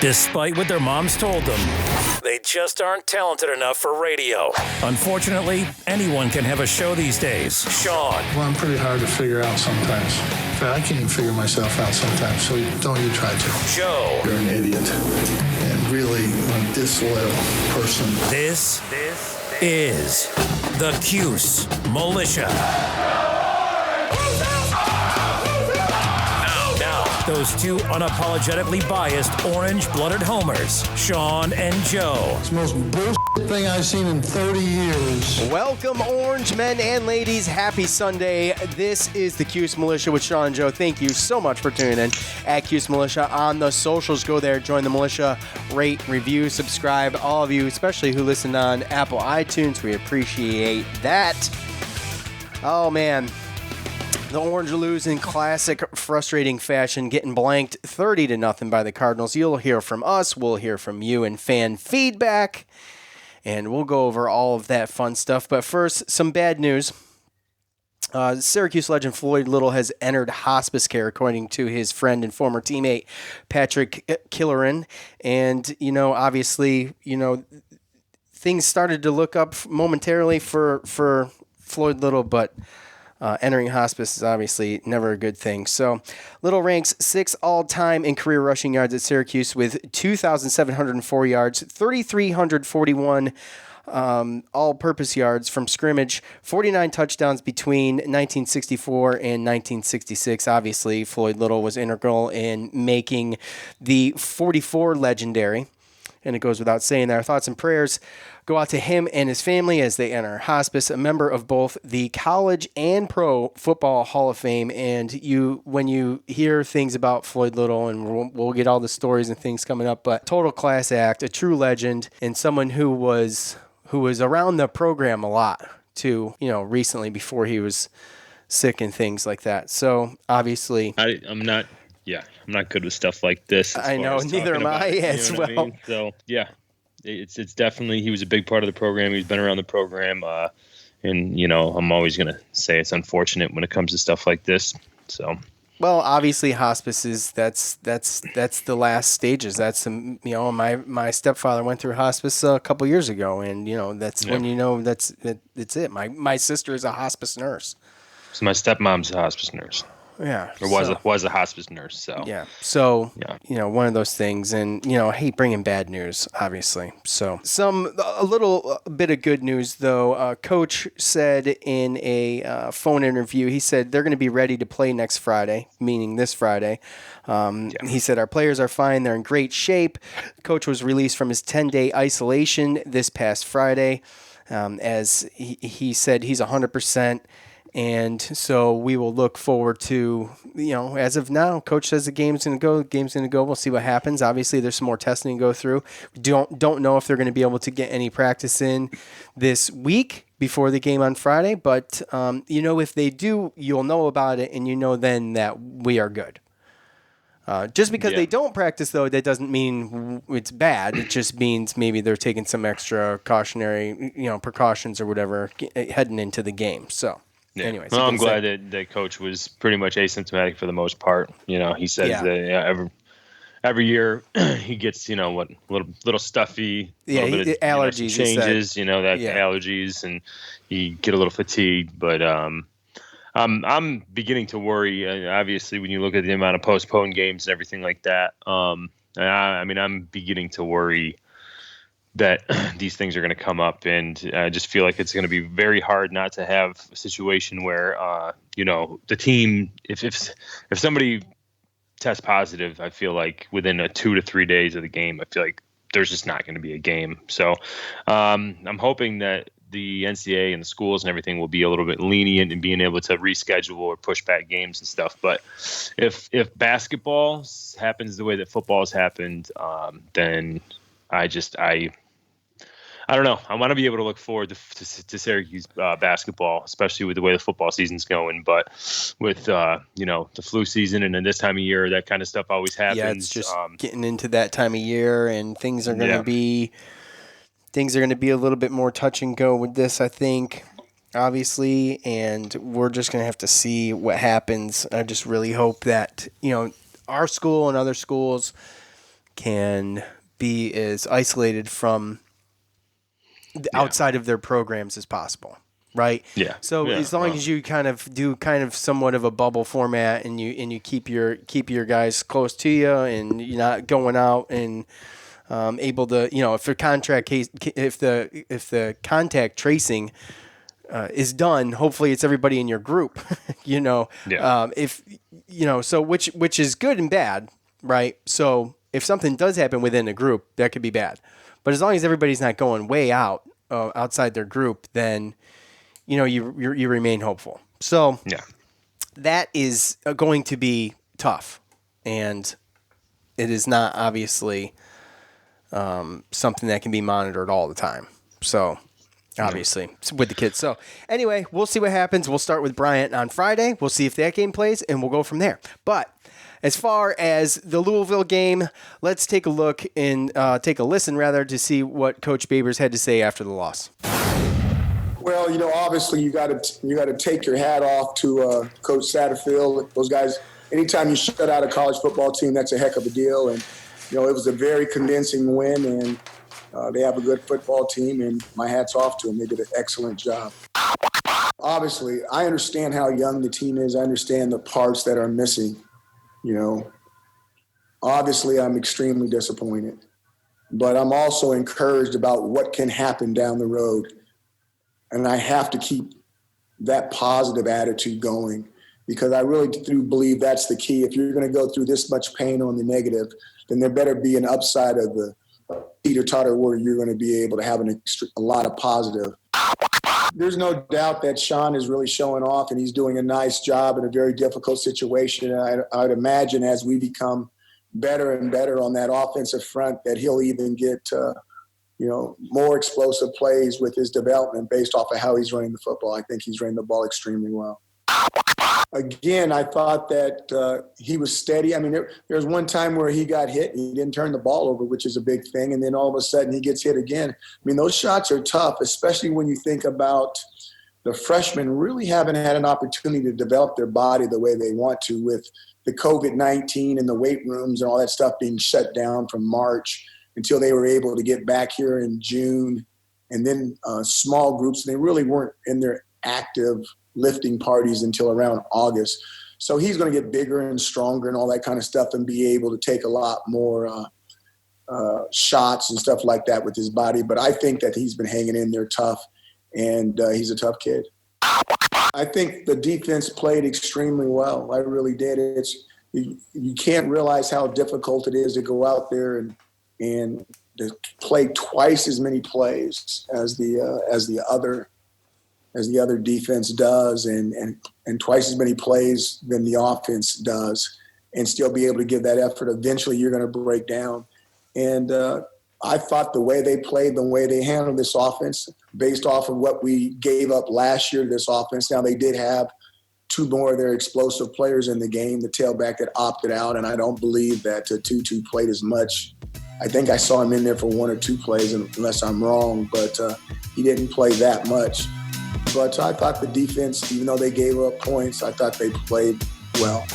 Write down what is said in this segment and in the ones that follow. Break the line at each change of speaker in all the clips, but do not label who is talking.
Despite what their moms told them, they just aren't talented enough for radio. Unfortunately, anyone can have a show these days. Sean.
Well, I'm pretty hard to figure out sometimes. In fact, I can't even figure myself out sometimes, so don't you try to.
Joe.
You're an idiot. And really a disloyal person.
This is the Cuse Militia. Those two unapologetically biased, orange-blooded homers, Sean and Joe.
It's the most bullshit thing I've seen in 30 years.
Welcome, orange men and ladies. Happy Sunday. This is the Cuse Militia with Sean and Joe. Thank you so much for tuning in at Cuse Militia on the socials. Go there, join the militia, rate, review, subscribe. All of you, especially who listen on Apple iTunes, we appreciate that. Oh, man. The Orange lose in classic frustrating fashion, getting blanked 30-0 by the Cardinals. You'll hear from us. We'll hear from you in fan feedback. And we'll go over all of that fun stuff. But first, some bad news. Syracuse legend Floyd Little has entered hospice care, according to his friend and former teammate, Patrick Killeran. And, obviously, things started to look up momentarily for Floyd Little, but entering hospice is obviously never a good thing. So Little ranks 6th all-time in career rushing yards at Syracuse with 2,704 yards, 3,341 all-purpose yards from scrimmage, 49 touchdowns between 1964 and 1966. Obviously, Floyd Little was integral in making the 44 legendary. And it goes without saying that our thoughts and prayers go out to him and his family as they enter hospice, a member of both the College and Pro Football Hall of Fame. And when you hear things about Floyd Little, and we'll get all the stories and things coming up, but total class act, a true legend, and someone who was around the program a lot too, recently before he was sick and things like that. So obviously
I'm not good with stuff like this.
I know, neither am I as well.
I mean? So, yeah, it's definitely, he was a big part of the program. He's been around the program. And, I'm always going to say it's unfortunate when it comes to stuff like this. So,
well, obviously hospice is, that's the last stages. That's, my stepfather went through hospice a couple years ago. And, that's when, that's it. My sister is a hospice nurse.
So my stepmom's a hospice nurse.
Yeah.
Or was a hospice nurse, so.
Yeah. So, one of those things. And, I hate bringing bad news, obviously. So, a little bit of good news, though. Coach said in a phone interview, he said they're going to be ready to play next Friday, meaning this Friday. He said our players are fine. They're in great shape. Coach was released from his 10-day isolation this past Friday. As he said, he's 100%. And so we will look forward to, as of now, Coach says the game's going to go. We'll see what happens. Obviously, there's some more testing to go through. We don't know if they're going to be able to get any practice in this week before the game on Friday. But, if they do, you'll know about it, and then that we are good. Just because they don't practice, though, that doesn't mean it's bad. It just means maybe they're taking some extra cautionary, precautions or whatever heading into the game. So.
Yeah.
Anyways,
well, I'm glad that Coach was pretty much asymptomatic for the most part. He says that every year he gets little stuffy,
allergies,
changes, allergies, and he get a little fatigued. But I'm beginning to worry. Obviously, when you look at the amount of postponed games and everything like that, I'm beginning to worry that these things are going to come up, and I just feel like it's going to be very hard not to have a situation where, the team, if somebody tests positive, I feel like within 2 to 3 days of the game, I feel like there's just not going to be a game. So I'm hoping that the NCAA and the schools and everything will be a little bit lenient in being able to reschedule or push back games and stuff. But if basketball happens the way that football has happened, then I don't know. I want to be able to look forward to Syracuse basketball, especially with the way the football season's going. But with the flu season and then this time of year, that kind of stuff always happens.
Yeah, it's just getting into that time of year, and things are going to be a little bit more touch and go with this, I think, obviously. And we're just going to have to see what happens. I just really hope that our school and other schools can be as isolated from the outside of their programs as possible. Right.
Yeah.
So as long as you kind of do somewhat of a bubble format, and you keep your guys close to you, and you're not going out and able to, if the contact tracing is done, hopefully it's everybody in your group. So which is good and bad, right? So if something does happen within a group, that could be bad. But as long as everybody's not going way outside their group, then you remain hopeful. So that is going to be tough, and it is not obviously something that can be monitored all the time. So obviously with the kids. So anyway, we'll see what happens. We'll start with Bryant on Friday. We'll see if that game plays, and we'll go from there. But as far as the Louisville game, let's take a look and take a listen rather to see what Coach Babers had to say after the loss.
Well, obviously you got to take your hat off to Coach Satterfield. Those guys, anytime you shut out a college football team, that's a heck of a deal. And it was a very convincing win, and they have a good football team, and my hat's off to them. They did an excellent job. Obviously, I understand how young the team is. I understand the parts that are missing. Obviously, I'm extremely disappointed, but I'm also encouraged about what can happen down the road. And I have to keep that positive attitude going, because I really do believe that's the key. If you're going to go through this much pain on the negative, then there better be an upside of the teeter-totter where you're going to be able to have a lot of positive. There's no doubt that Sean is really showing off, and he's doing a nice job in a very difficult situation. And I'd imagine as we become better and better on that offensive front, that he'll even get more explosive plays with his development based off of how he's running the football. I think he's running the ball extremely well. Again, I thought that he was steady. I mean, there was one time where he got hit and he didn't turn the ball over, which is a big thing. And then all of a sudden he gets hit again. I mean, those shots are tough, especially when you think about the freshmen really haven't had an opportunity to develop their body the way they want to, with the COVID-19 and the weight rooms and all that stuff being shut down from March until they were able to get back here in June, and then small groups. They really weren't in their active lifting parties until around August. So he's going to get bigger and stronger and all that kind of stuff, and be able to take a lot more shots and stuff like that with his body. But I think that he's been hanging in there tough, and he's a tough kid. I think the defense played extremely well. I really did. You can't realize how difficult it is to go out there and to play twice as many plays as the other defense does, and twice as many plays than the offense does, and still be able to give that effort. Eventually you're going to break down. And I thought the way they played, the way they handled this offense, based off of what we gave up last year to this offense. Now, they did have two more of their explosive players in the game, the tailback that opted out, and I don't believe that Tutu played as much. I think I saw him in there for one or two plays, unless I'm wrong, but he didn't play that much. But I thought the defense, even though they gave up points, I thought they played well.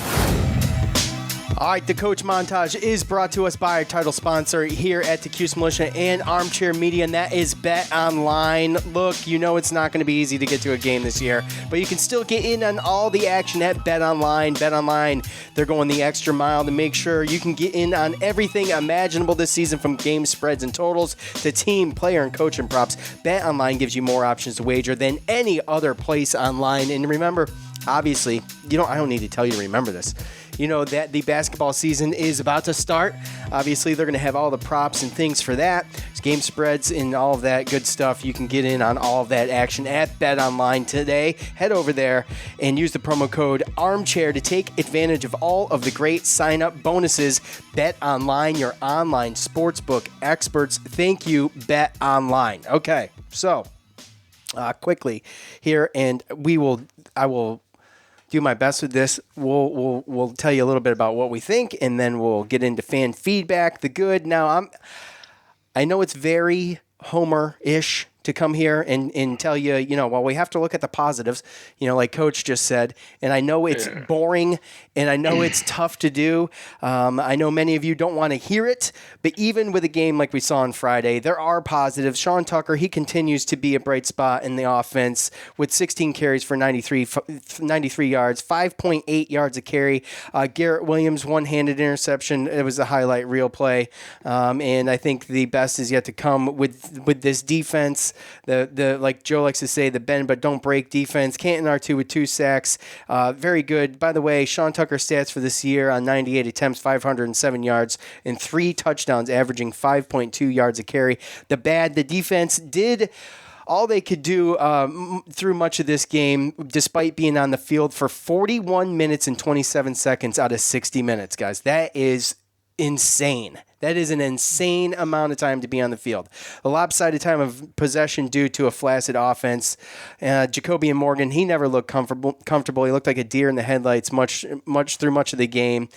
All right, the Coach Montage is brought to us by our title sponsor here at the Cuse Militia and Armchair Media, and that is Bet Online. Look, it's not going to be easy to get to a game this year, but you can still get in on all the action at Bet Online. Bet Online, they're going the extra mile to make sure you can get in on everything imaginable this season, from game spreads and totals to team, player, and coach and props. Bet Online gives you more options to wager than any other place online. And remember, obviously, I don't need to tell you to remember this. That the basketball season is about to start. Obviously, they're going to have all the props and things for that. There's game spreads and all of that good stuff. You can get in on all of that action at Bet Online today. Head over there and use the promo code ARMCHAIR to take advantage of all of the great sign-up bonuses. Bet Online, your online sportsbook experts. Thank you, Bet Online. Okay, so quickly here, and I will do my best with this. We'll tell you a little bit about what we think, and then we'll get into fan feedback, the good. Now, I know it's very Homer-ish to come here and tell you, well, we have to look at the positives, like Coach just said. And I know it's boring and I know it's tough to do. I know many of you don't want to hear it, but even with a game like we saw on Friday, there are positives. Sean Tucker, he continues to be a bright spot in the offense with 16 carries for 93 yards, 5.8 yards a carry. Garrett Williams, one-handed interception. It was a highlight reel play. And I think the best is yet to come with this defense. The like Joe likes to say, the bend but don't break defense. Canton R2 with 2 sacks. Very good. By the way, Sean Tucker stats for this year on 98 attempts, 507 yards, and 3 touchdowns, averaging 5.2 yards a carry. The defense did all they could do through much of this game, despite being on the field for 41 minutes and 27 seconds out of 60 minutes, guys. That is insane. That is an insane amount of time to be on the field. A lopsided time of possession due to a flaccid offense. Jacobian Morgan, he never looked comfortable. He looked like a deer in the headlights much of the game.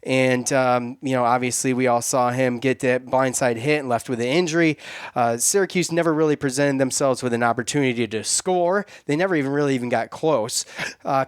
And, obviously we all saw him get that blindside hit and left with an injury. Syracuse never really presented themselves with an opportunity to score. They never even got close.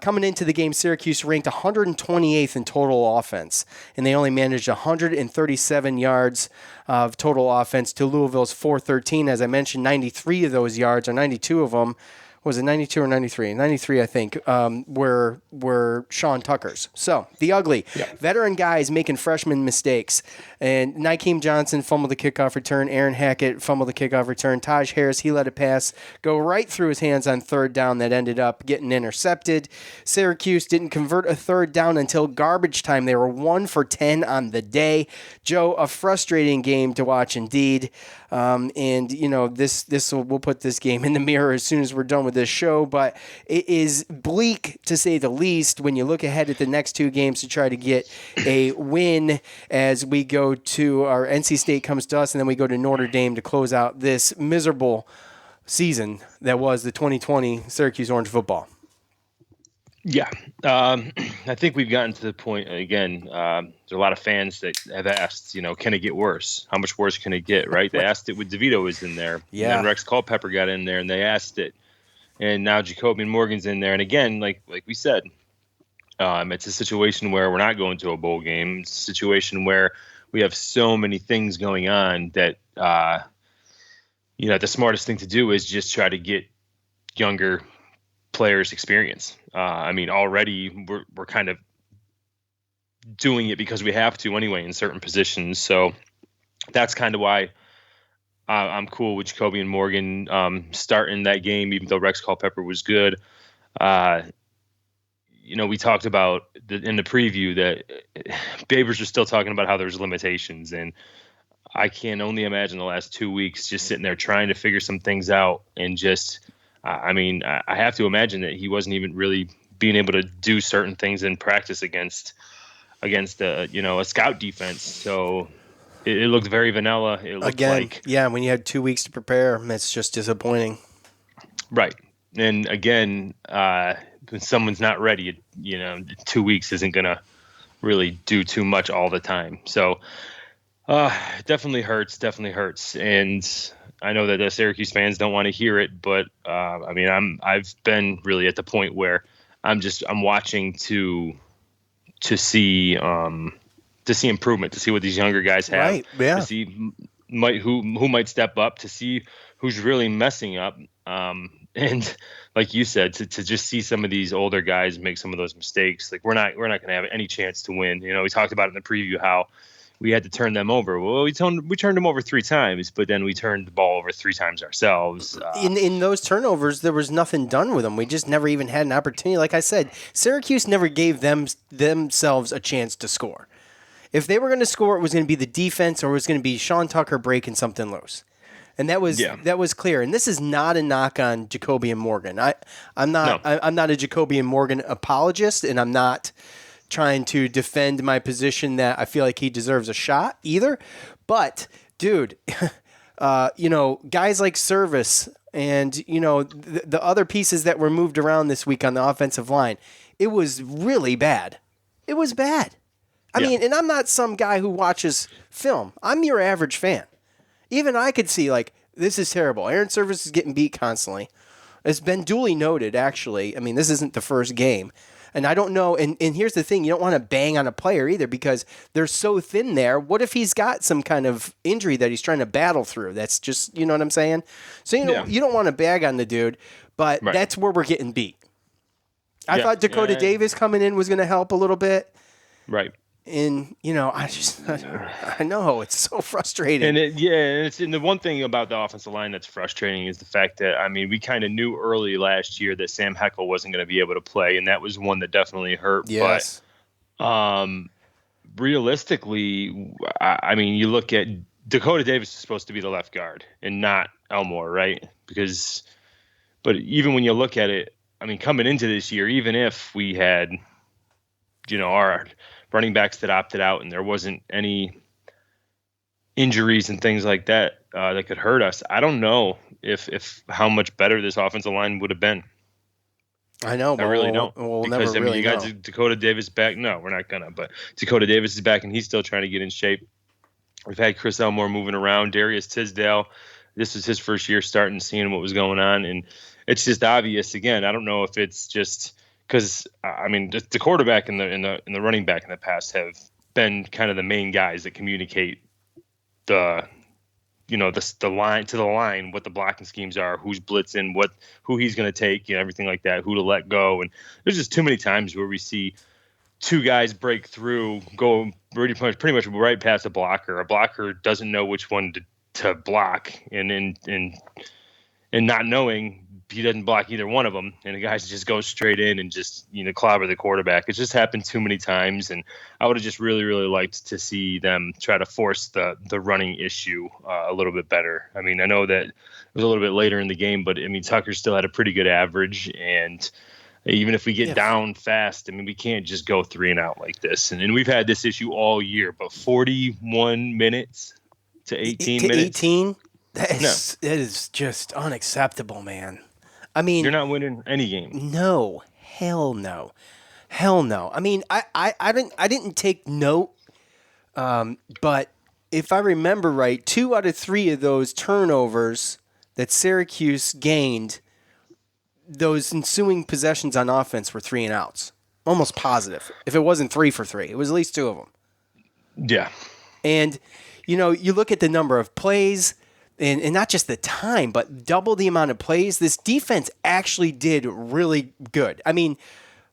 Coming into the game, Syracuse ranked 128th in total offense, and they only managed 137 yards of total offense to Louisville's 413. As I mentioned, 93 of those yards, or 92 of them, was it 92 or 93? 93, I think, were Sean Tucker's. So, the ugly. Veteran guys making freshman mistakes. And Nykeem Johnson fumbled the kickoff return. Aaron Hackett fumbled the kickoff return. Taj Harris, he let a pass go right through his hands on third down that ended up getting intercepted. Syracuse didn't convert a third down until garbage time. They were 1 for 10 on the day. Joe, a frustrating game to watch indeed. We'll put this game in the mirror as soon as we're done with this show, but it is bleak to say the least when you look ahead at the next 2 games to try to get a win as we go to our NC State comes to us, and then we go to Notre Dame to close out this miserable season that was the 2020 Syracuse Orange football.
Yeah. I think we've gotten to the point, again, there's a lot of fans that have asked, can it get worse? How much worse can it get, right? They asked it when DeVito was in there.
Yeah.
And then Rex Culpepper got in there, and they asked it. And now Jacobian Morgan's in there. And again, like we said, it's a situation where we're not going to a bowl game. It's a situation where we have so many things going on that, the smartest thing to do is just try to get younger players experience. Already we're kind of doing it because we have to anyway in certain positions. So that's kind of why I'm cool with Jacobian Morgan starting that game, even though Rex Culpepper was good. We talked about in the preview that Babers was still talking about how there's limitations, and I can only imagine the last 2 weeks just sitting there trying to figure some things out, and just I have to imagine that he wasn't even really being able to do certain things in practice against a scout defense. So it looked very vanilla. It looked
when you had 2 weeks to prepare, it's just disappointing.
Right. And again, when someone's not ready, 2 weeks isn't going to really do too much all the time. So definitely hurts. And I know that the Syracuse fans don't want to hear it, but I've been really at the point where I'm watching to see improvement, to see what these younger guys have,
right, yeah.
To see who might step up, to see who's really messing up, and like you said, to just see some of these older guys make some of those mistakes. Like we're not going to have any chance to win. We talked about in the preview how we had to turn them over. Well, we turned them over 3 times, but then we turned the ball over 3 times ourselves.
In those turnovers, there was nothing done with them. We just never even had an opportunity. Like I said, Syracuse never gave themselves a chance to score. If they were going to score, it was going to be the defense, or it was going to be Sean Tucker breaking something loose. And that was clear. And this is not a knock on Jacobian Morgan. I'm not a Jacobian Morgan apologist, and I'm not trying to defend my position that I feel like he deserves a shot either. But, dude, guys like Service and, the other pieces that were moved around this week on the offensive line, it was really bad. It was bad. I mean, and I'm not some guy who watches film. I'm your average fan. Even I could see, like, This is terrible. Aaron Service is getting beat constantly. It's been duly noted, actually. I mean, this isn't the first game. And I don't know. And here's the thing. You don't want to bang on a player either because they're so thin there. What if he's got some kind of injury that he's trying to battle through? That's just, you know what I'm saying? So, you don't want to bag on the dude, but that's where we're getting beat. I thought Dakota Davis coming in was going to help a little bit.
Right.
And, I know it's so frustrating.
And the one thing about the offensive line that's frustrating is the fact that, I mean, we kind of knew early last year that Sam Heckel wasn't going to be able to play, and that was one that definitely hurt.
Yes.
But realistically, I mean, you look at Dakota Davis is supposed to be the left guard and not Elmore, right? But even when you look at it, I mean, coming into this year, even if we had, our running backs that opted out and there wasn't any injuries and things like that that could hurt us, I don't know if how much better this offensive line would have been.
I know, but
I really don't.
We'll
because
never really
you got Dakota Davis back. No, we're not gonna. But Dakota Davis is back and he's still trying to get in shape. We've had Chris Elmore moving around. Darius Tisdale, this was his first year starting, seeing what was going on, and it's just obvious. Again, I don't know if it's just because I mean the quarterback and the running back in the past have been kind of the main guys that communicate the line to the line, what the blocking schemes are, who's blitzing, who he's going to take, everything like that, who to let go. And there's just too many times where we see two guys break through, go pretty much right past a blocker. A blocker doesn't know which one to block, and not knowing, he doesn't block either one of them, and the guys just go straight in and just clobber the quarterback. It's just happened too many times, and I would have just really, really liked to see them try to force the running issue a little bit better. I mean, I know that it was a little bit later in the game, but I mean, Tucker still had a pretty good average, and even if we get down fast, I mean, we can't just go 3 and out like this. And we've had this issue all year, but 41 minutes to 18 minutes.
18? That is just unacceptable, man. I mean,
you're not winning any game.
No, hell no. I mean, I didn't take note, but if I remember right, 2 out of 3 of those turnovers that Syracuse gained, those ensuing possessions on offense were 3 and outs. Almost positive. If it wasn't 3 for 3, it was at least 2 of them.
Yeah.
And, you look at the number of plays, and not just the time, but double the amount of plays. This defense actually did really good. I mean,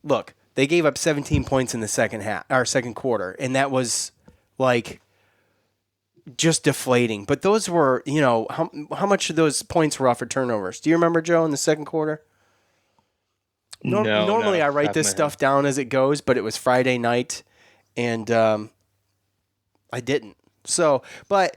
look, they gave up 17 points in the second quarter, and that was like just deflating. But those were, how much of those points were off of turnovers? Do you remember, Joe, in the second quarter? Normally I write this stuff down as it goes, but it was Friday night, and I didn't. So, but,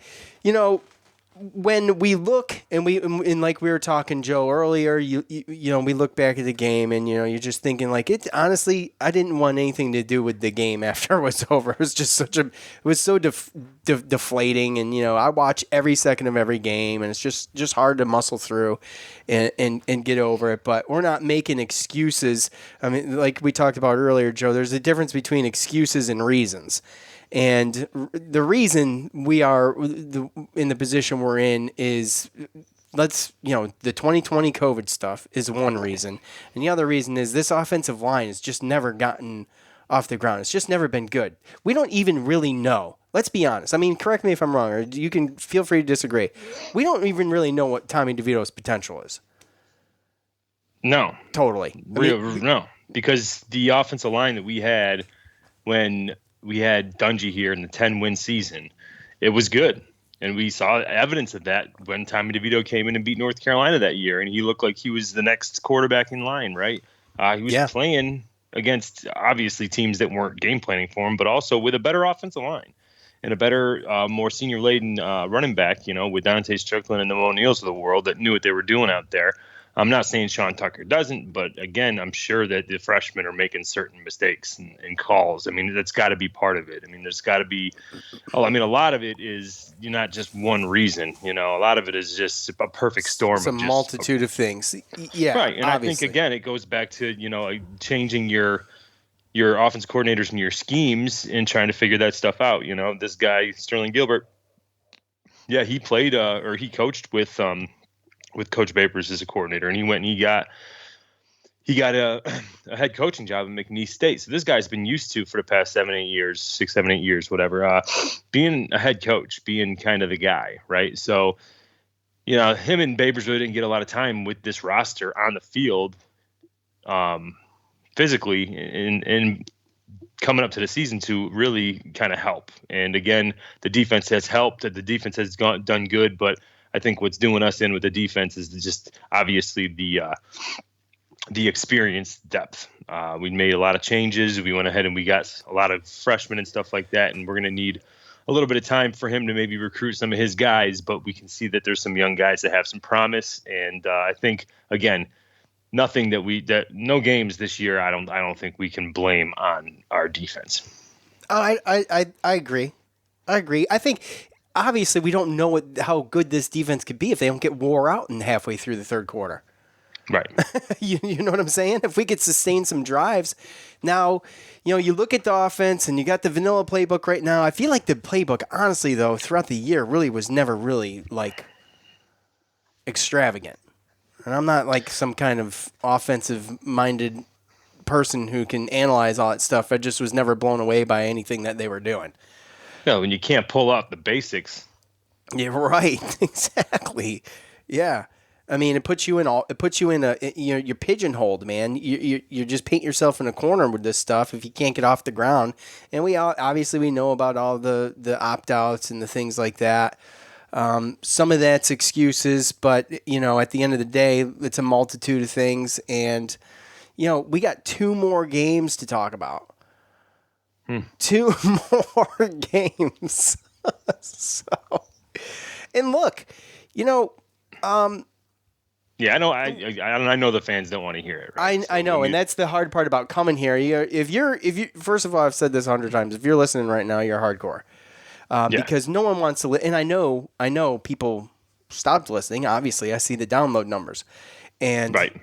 when we look and like we were talking, Joe, earlier, we look back at the game and you're just thinking like it. Honestly, I didn't want anything to do with the game after it was over. It was just it was so deflating, and I watch every second of every game, and it's just hard to muscle through and get over it. But we're not making excuses. I mean, like we talked about earlier, Joe. There's a difference between excuses and reasons. And the reason we are in the position we're in is, the 2020 COVID stuff is one reason. And the other reason is this offensive line has just never gotten off the ground. It's just never been good. We don't even really know. Let's be honest. I mean, correct me if I'm wrong, or you can feel free to disagree. We don't even really know what Tommy DeVito's potential is.
No.
Totally.
No. Because the offensive line that we had when we had Dungy here in the 10-win season, it was good. And we saw evidence of that when Tommy DeVito came in and beat North Carolina that year. And he looked like he was the next quarterback in line, right? He was playing against, obviously, teams that weren't game planning for him, but also with a better offensive line and a better, more senior-laden running back, with Dante Strickland and the O'Neills of the world that knew what they were doing out there. I'm not saying Sean Tucker doesn't, but again, I'm sure that the freshmen are making certain mistakes and calls. I mean, that's got to be part of it. I mean, there's got to be, a lot of it is not just one reason. A lot of it is just a perfect storm.
It's a multitude of things. Yeah,
right. And obviously. I think again, it goes back to changing your offense coordinators and your schemes and trying to figure that stuff out. This guy Sterling Gilbert Yeah, he played or he coached with Coach Vapors as a coordinator, and he went and he got a head coaching job at McNeese State. So this guy's been used to, for the past 6, 7, 8 years, whatever, being a head coach, being kind of the guy, right? So, him and Babers really didn't get a lot of time with this roster on the field, physically, and coming up to the season to really kind of help. And again, the defense has helped. The defense has done good, but I think what's doing us in with the defense is just obviously the experience depth. We made a lot of changes. We went ahead and we got a lot of freshmen and stuff like that, and we're going to need a little bit of time for him to maybe recruit some of his guys, but we can see that there's some young guys that have some promise. And I think, again, no games this year, I don't think we can blame on our defense.
Oh, I agree. I think obviously we don't know how good this defense could be if they don't get wore out in halfway through the third quarter.
Right.
You know what I'm saying? If we could sustain some drives. Now, you look at the offense and you got the vanilla playbook right now. I feel like the playbook, honestly, though, throughout the year really was never really like extravagant. And I'm not like some kind of offensive-minded person who can analyze all that stuff. I just was never blown away by anything that they were doing.
No, and you can't pull out the basics.
Yeah, right. Exactly. Yeah. I mean, it puts you in you're pigeonholed, man. You just paint yourself in a corner with this stuff if you can't get off the ground. And we know about all the opt-outs and the things like that. Some of that's excuses, but at the end of the day, it's a multitude of things. And we got 2 more games to talk about. 2 more games. So, and look,
yeah, I know. I know the fans don't want to hear it. Right?
I know, and that's the hard part about coming here. If you first of all, I've said this 100 times. If you're listening right now, you're hardcore, because no one wants to. And I know people stopped listening. Obviously, I see the download numbers, and
right.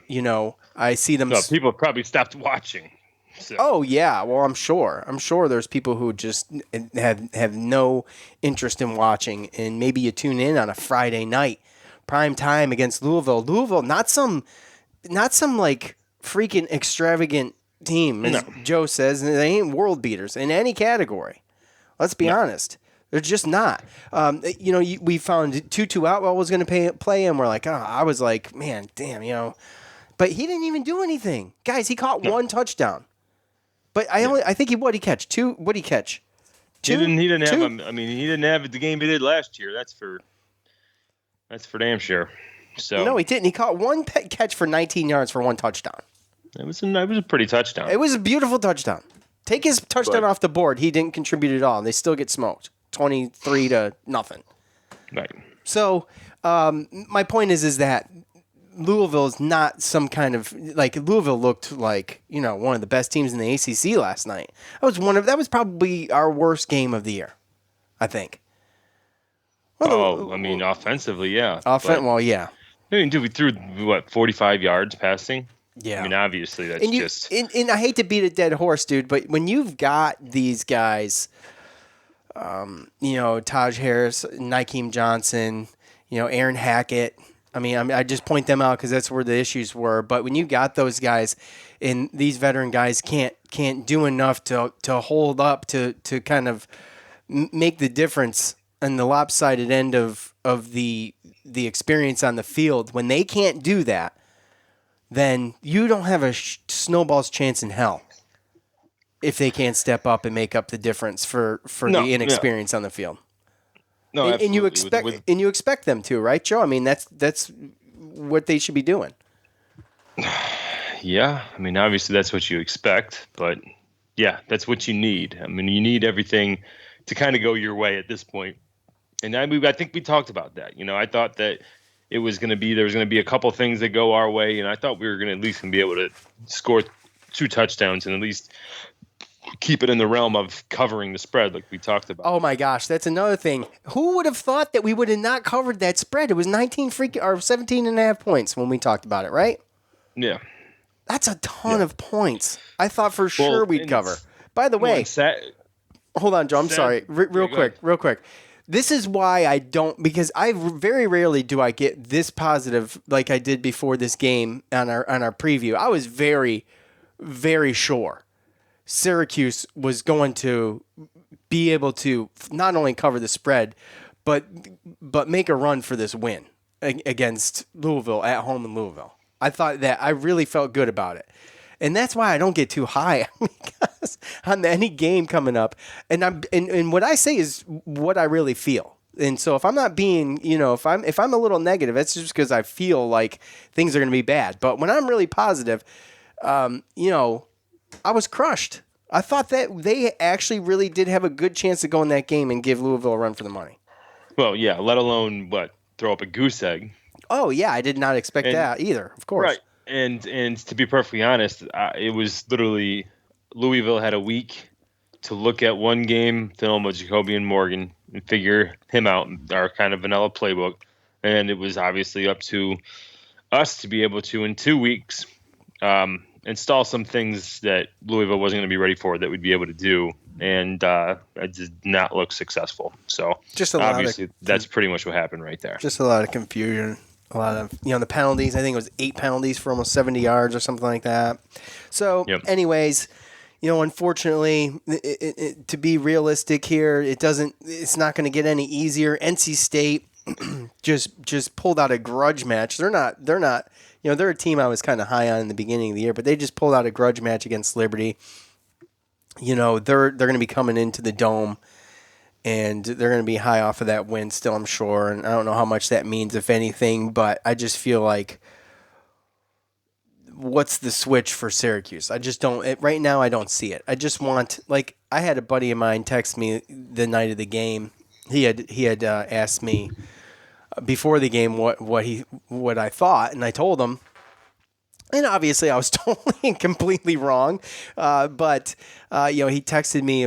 I see them.
No, people probably stopped watching. So.
Oh yeah, well I'm sure there's people who just have no interest in watching, and maybe you tune in on a Friday night. Prime time against Louisville. Not some like freaking extravagant team, as Joe says. And they ain't world beaters in any category. Let's be honest. They're just not. We found Tutu Atwell was going to play, and we're like, I was like, man, damn, But he didn't even do anything. Guys, he caught 1 touchdown. But I think he catch? 2? What'd he catch? 2?
He didn't have the game he did last year. That's for damn sure. So
no, he didn't. He caught 1 catch for 19 yards for 1 touchdown.
It was a pretty touchdown.
It was a beautiful touchdown. Take his touchdown off the board. He didn't contribute at all. They still get smoked, 23-0.
Right.
So my point is that Louisville is not some kind of like Louisville looked like one of the best teams in the ACC last night. That was probably our worst game of the year, I think.
Well, offensively, yeah.
Yeah.
We threw 45 yards passing.
Yeah.
Obviously that's
and I hate to beat a dead horse, dude, but when you've got these guys, Taj Harris, Nykeem Johnson, Aaron Hackett. I just point them out because that's where the issues were. But when you got those guys, and these veteran guys can't do enough to hold up to kind of make the difference on the lopsided end of the experience on the field, when they can't do that, then you don't have a snowball's chance in hell if they can't step up and make up the difference for the inexperience on the field.
No,
and you expect them to, right, Joe? That's what they should be doing.
Yeah, obviously that's what you expect, but yeah, that's what you need. You need everything to kind of go your way at this point. And I think we talked about that. I thought that there was going to be a couple things that go our way, and I thought we were going to at least be able to score 2 touchdowns and at least keep it in the realm of covering the spread like we talked about.
Oh my gosh, that's another thing. Who would have thought that we would have not covered that spread? It was 17 and a half points when we talked about it, right?
Yeah.
That's a ton of points. I thought for sure we'd cover. By the way, hold on, Joe. I'm sorry. Real quick. This is why I don't, because I very rarely do I get this positive like I did before this game on our preview. I was very, very sure Syracuse was going to be able to not only cover the spread, but make a run for this win against Louisville at home in Louisville. I thought that I really felt good about it. And that's why I don't get too high because on any game coming up. And what I say is what I really feel. And so if I'm not being, if I'm a little negative, it's just because I feel like things are going to be bad. But when I'm really positive, I was crushed. I thought that they actually really did have a good chance to go in that game and give Louisville a run for the money.
Well, yeah, let alone throw up a goose egg.
Oh yeah, I did not expect that either. Of course,
right. And to be perfectly honest, it was literally Louisville had a week to look at one game film of Jacoby and Morgan and figure him out, our kind of vanilla playbook, and it was obviously up to us to be able to in 2 weeks install some things that Louisville wasn't going to be ready for that we'd be able to do, and it did not look successful. So
just
obviously that's pretty much what happened right there.
Just a lot of confusion. A lot of, the penalties. I think it was 8 penalties for almost 70 yards or something like that. So, anyways, unfortunately, to be realistic here, it's not going to get any easier. NC State just pulled out a grudge match. They're not, they're a team I was kind of high on in the beginning of the year, but they just pulled out a grudge match against Liberty. They're going to be coming into the Dome. And they're going to be high off of that win still, I'm sure. And I don't know how much that means, if anything. But I just feel like, what's the switch for Syracuse? I just don't. Right now, I don't see it. I just want, I had a buddy of mine text me the night of the game. He had asked me before the game what I thought, and I told him. And obviously, I was totally and completely wrong. But he texted me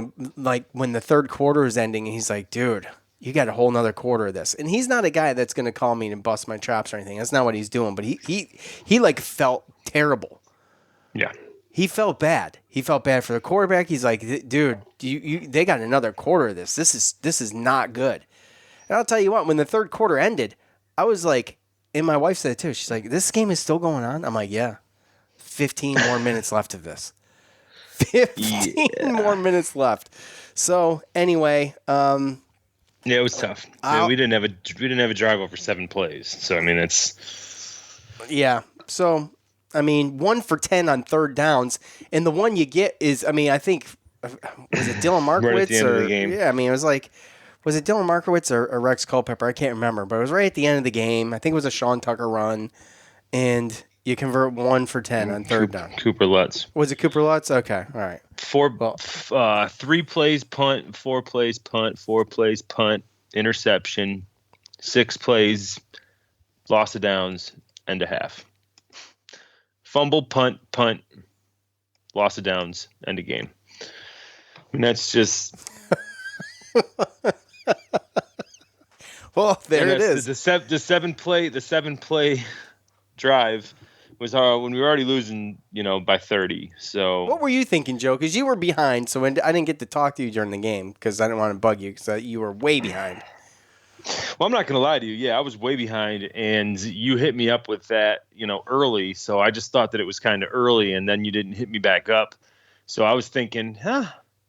when the third quarter was ending, and he's like, "Dude, you got a whole nother quarter of this." And he's not a guy that's going to call me and bust my chops or anything. That's not what he's doing. But he felt terrible.
Yeah,
he felt bad. He felt bad for the quarterback. He's like, "Dude, they got another quarter of this. This is not good." And I'll tell you what, when the third quarter ended, I was like. And my wife said it too. She's like, "This game is still going on?" I'm like, "Yeah. 15 more minutes left of this. 15 more minutes left." So anyway,
yeah, it was tough. We didn't have a drive over 7 plays. So I mean,
So I mean, 1 for 10 on third downs, and the one you get is, I think, was it Dylan Markowitz
right at the end of the game?
Yeah, it was like. Was it Dylan Markowitz or Rex Culpepper? I can't remember, but it was right at the end of the game. I think it was a Sean Tucker run, and you convert 1 for 10 on third down.
Cooper Lutz.
Was it Cooper Lutz? Okay, all right.
3 plays punt, 4 plays punt, 4 plays punt, interception, 6 plays, loss of downs, end of half. Fumble, punt, loss of downs, end of game. And that's just...
Well, there it is.
The 7 play drive was when we were already losing, by 30. So
what were you thinking, Joe? Because you were behind, so I didn't get to talk to you during the game because I didn't want to bug you because you were way behind.
Well, I'm not going to lie to you. Yeah, I was way behind, and you hit me up with that, early. So I just thought that it was kind of early, and then you didn't hit me back up. So I was thinking,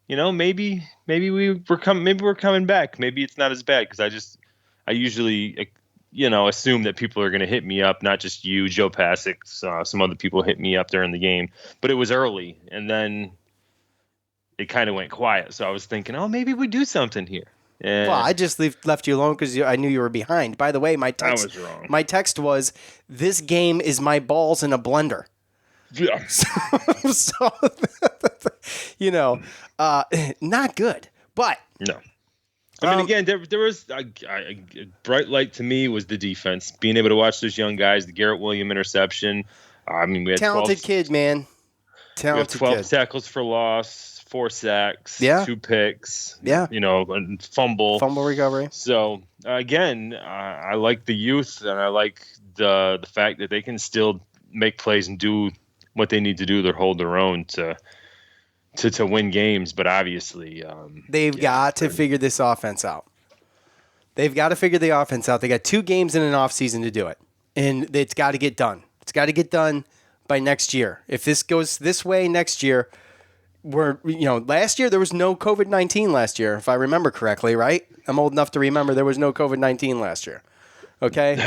maybe we're coming back. Maybe it's not as bad because I usually, assume that people are going to hit me up, not just you, Joe Pasick. Some other people hit me up during the game, but it was early, and then it kind of went quiet. So I was thinking, maybe we do something here.
Well, I just left you alone because I knew you were behind. By the way, my text
I was wrong.
My text was, "This game is my balls in a blender."
Yeah.
So not good, but
no. I mean, again, there was a bright light to me was the defense, being able to watch those young guys, the Garrett Williams interception. I mean, we had
talented kid, man. Talented
12 tackles for loss, 4 sacks, 2 picks, and fumble
recovery.
So again, I like the youth, and I like the fact that they can still make plays and do what they need to do to hold their own to win games, but obviously
they've got to figure this offense out. They've got to figure the offense out. They got 2 games in an offseason to do it, and it's got to get done. It's got to get done by next year. If this goes this way next year, last year there was no COVID-19 last year, if I remember correctly, right? I'm old enough to remember there was no COVID-19 last year. Okay?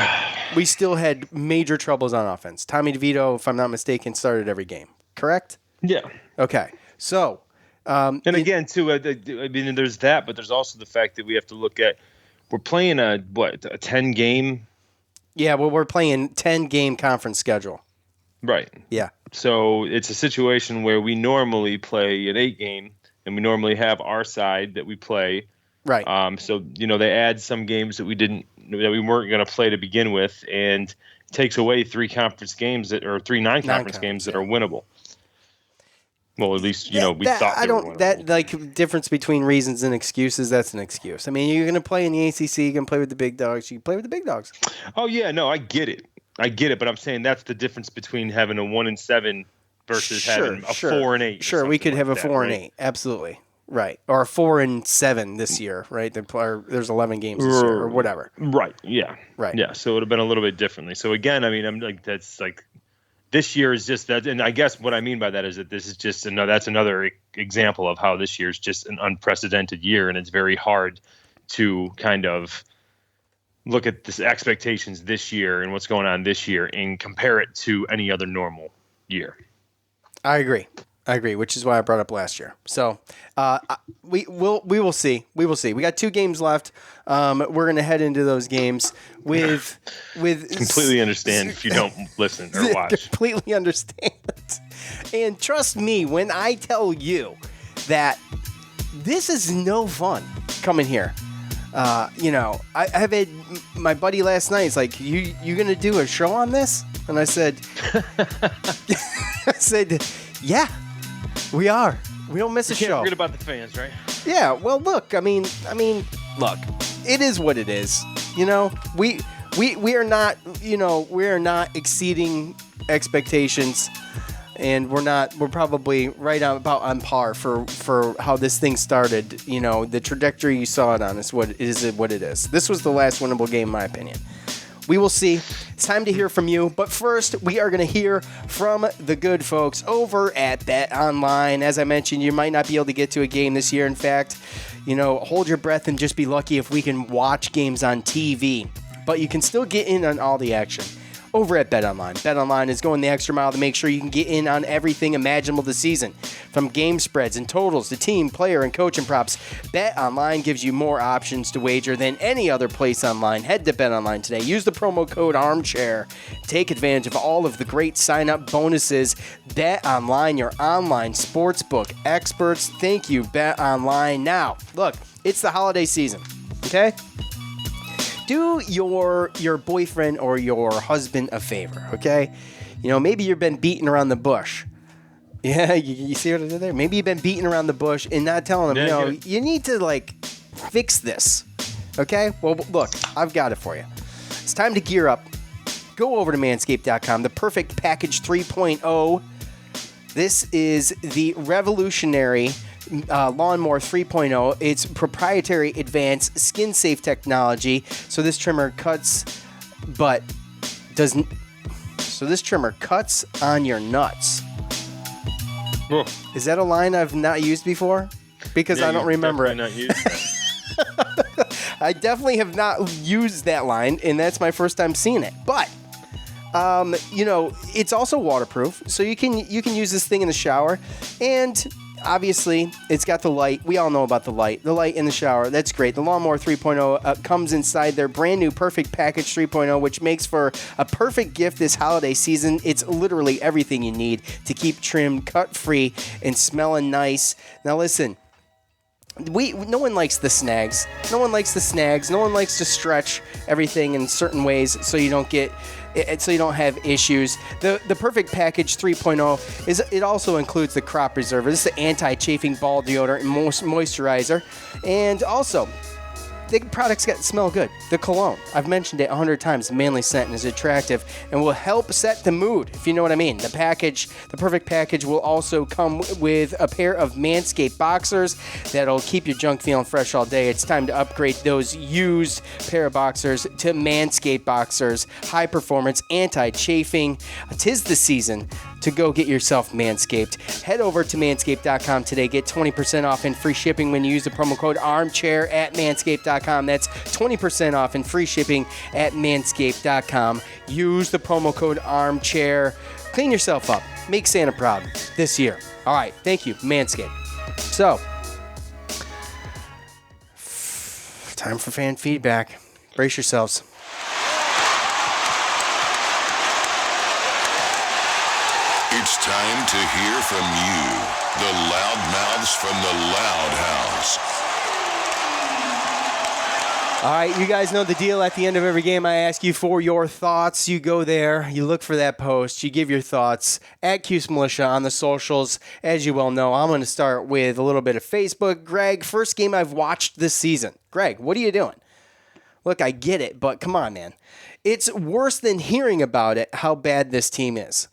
We still had major troubles on offense. Tommy DeVito, if I'm not mistaken, started every game. Correct?
Yeah.
Okay. So,
and again, too, I mean, there's that, but there's also the fact that we have to look at we're playing a 10-game.
Yeah, well, we're playing 10-game conference schedule.
Right.
Yeah.
So it's a situation where we normally play an 8-game, and we normally have our side that we play.
Right.
So they add some games that we weren't going to play to begin with, and takes away 3 conference games or 3 non-conference games that are winnable. Well, at least we thought they were winnable.
That difference between reasons and excuses. That's an excuse. I mean, you're going to play in the ACC. You can play with the big dogs. You can play with the big dogs.
Oh yeah, no, I get it, but I'm saying that's the difference between having a 1-7 versus having a 4-8.
Sure, we could have a 4-8.
Right?
Absolutely. Right. Or a 4-7 this year, right? There's 11 games this year or whatever.
Right. Yeah.
Right.
Yeah. So it would have been a little bit differently. So again, I mean, I'm like, that's like, this year is just that. And I guess what I mean by that is that this is just that's another example of how this year is just an unprecedented year. And it's very hard to kind of look at the expectations this year and what's going on this year and compare it to any other normal year.
I agree, which is why I brought up last year. So we will see. We will see. We got 2 games left. We're going to head into those games with
completely understand if you don't listen or watch.
Completely understand. And trust me when I tell you that this is no fun coming here. I have had my buddy last night. It's like, you going to do a show on this? And I said, yeah, we are. We don't miss a show.
Can't forget about the fans, right?
Yeah. Well, look. I mean, look. It is what it is. We are not. We are not exceeding expectations, and we're probably right on par for how this thing started. The trajectory you saw it on is what it is. This was the last winnable game, in my opinion. We will see. It's time to hear from you. But first, we are going to hear from the good folks over at Bet Online. As I mentioned, you might not be able to get to a game this year. In fact, hold your breath and just be lucky if we can watch games on TV. But you can still get in on all the action over at Bet Online. Bet Online is going the extra mile to make sure you can get in on everything imaginable this season. From game spreads and totals to team, player, and coaching props, Bet Online gives you more options to wager than any other place online. Head to Bet Online today. Use the promo code ARMCHAIR. Take advantage of all of the great sign-up bonuses. Bet Online, your online sportsbook experts. Thank you, Bet Online. Now, look, it's the holiday season, okay? Do your boyfriend or your husband a favor, okay? Maybe you've been beating around the bush. Yeah, you see what I did there? Maybe you've been beating around the bush and not telling them, you need to, fix this, okay? Well, look, I've got it for you. It's time to gear up. Go over to Manscaped.com, the Perfect Package 3.0. This is the revolutionary Lawnmower 3.0. It's proprietary advanced skin-safe technology. So this trimmer cuts, but doesn't. So this trimmer cuts on your nuts.
Oh.
Is that a line I've not used before? Because I don't remember it.
Not used that.
I definitely have not used that line, and that's my first time seeing it. But it's also waterproof, so you can use this thing in the shower, and obviously, it's got the light. We all know about the light. The light in the shower. That's great. The Lawnmower 3.0 comes inside their brand new Perfect Package 3.0, which makes for a perfect gift this holiday season. It's literally everything you need to keep trimmed, cut-free, and smelling nice. Now, listen. No one likes the snags. No one likes the snags. No one likes to stretch everything in certain ways so you don't have issues. The Perfect Package 3.0 it also includes the Crop Preserver. This is the anti-chafing ball deodorant and moisturizer. And also, the products smell good. The cologne, I've mentioned it 100 times, manly scent and is attractive and will help set the mood, if you know what I mean. The perfect package will also come with a pair of Manscaped boxers that'll keep your junk feeling fresh all day. It's time to upgrade those used pair of boxers to Manscaped boxers. High performance, anti-chafing. 'Tis the season to go get yourself Manscaped. Head over to manscaped.com today. Get 20% off and free shipping when you use the promo code armchair at manscaped.com. That's 20% off and free shipping at manscaped.com. Use the promo code armchair. Clean yourself up. Make Santa proud this year. All right. Thank you, Manscaped. So, time for fan feedback. Brace yourselves.
It's time to hear from you, the loudmouths from the Loud House.
All right, you guys know the deal. At the end of every game, I ask you for your thoughts. You go there, you look for that post, you give your thoughts at Cuse Militia on the socials. As you well know, I'm going to start with a little bit of Facebook. Greg, first game I've watched this season. Greg, what are you doing? Look, I get it, but come on, man. It's worse than hearing about it, how bad this team is.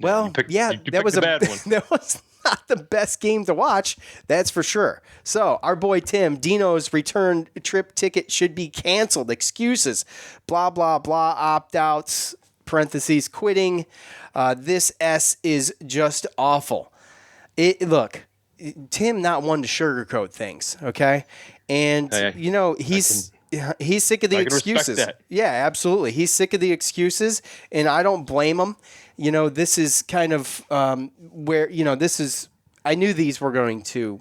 Well, that was a bad one. That was not the best game to watch, that's for sure. So, our boy Tim, Dino's return trip ticket should be canceled. Excuses, blah, blah, blah, opt-outs, parentheses, quitting. This S is just awful. Look, Tim not one to sugarcoat things, okay? And, he's sick of the excuses. Yeah, absolutely. He's sick of the excuses, and I don't blame him. This is kind of where, this is, I knew these were going to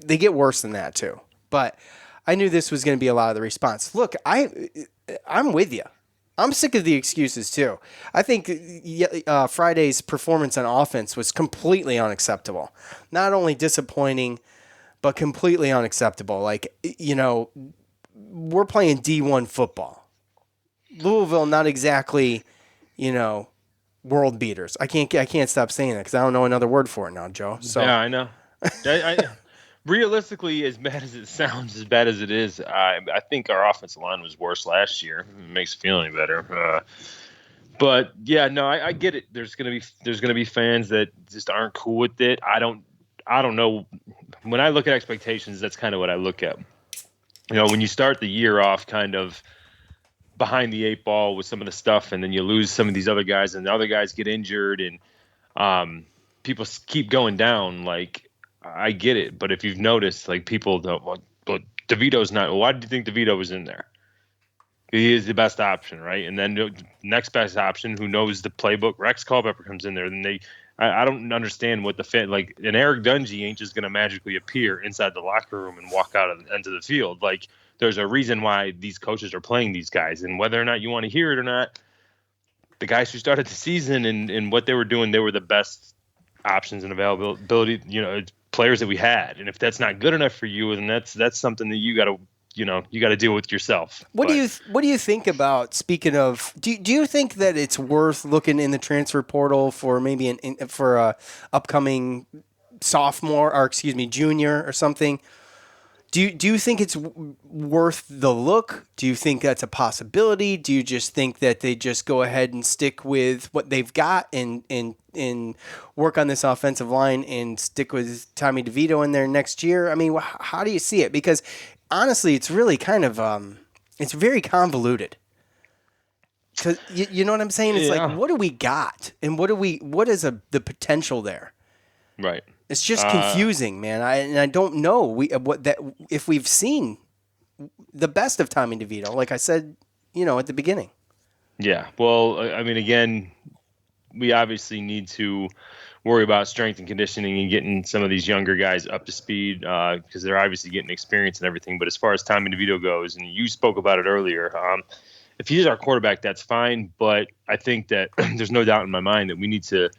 they get worse than that too. But I knew this was going to be a lot of the response. Look, I'm with you. I'm sick of the excuses too. I think Friday's performance on offense was completely unacceptable. Not only disappointing, but completely unacceptable. Like, we're playing D1 football. Louisville, not exactly, world beaters. I can't stop saying that because I don't know another word for it now, Joe. So
yeah, I know. Realistically, as bad as it sounds, as bad as it is, I think our offensive line was worse last year. It makes it feel any better. But yeah, no, I get it. There's gonna be fans that just aren't cool with it. I don't know. When I look at expectations, that's kind of what I look at. When you start the year off kind of behind the eight ball with some of the stuff, and then you lose some of these other guys, and the other guys get injured, and people keep going down. Like, I get it, but if you've noticed, like, people don't. Well, DeVito's not. Well, why did you think DeVito was in there? He is the best option, right? And then the next best option, who knows the playbook, Rex Culpepper comes in there. Then I don't understand what the fit, like, an Eric Dungy ain't just going to magically appear inside the locker room and walk out into the field. Like, there's a reason why these coaches are playing these guys, and whether or not you want to hear it or not, the guys who started the season and what they were doing, they were the best options and availability, players that we had. And if that's not good enough for you, then that's something that you got to deal with yourself.
What do you think about, speaking of, do you think that it's worth looking in the transfer portal for maybe for a upcoming junior or something? Do you think it's worth the look? Do you think that's a possibility? Do you just think that they just go ahead and stick with what they've got and work on this offensive line and stick with Tommy DeVito in there next year? I mean, how do you see it? Because honestly, it's really kind of it's very convoluted. Cause you know what I'm saying? It's like, what do we got, and what is the potential there?
Right.
It's just confusing, man. I don't know if we've seen the best of Tommy DeVito, like I said, at the beginning. Yeah.
Well, I mean, again, we obviously need to worry about strength and conditioning and getting some of these younger guys up to speed because they're obviously getting experience and everything. But as far as Tommy DeVito goes, and you spoke about it earlier, if he's our quarterback, that's fine. But I think that there's no doubt in my mind that we need to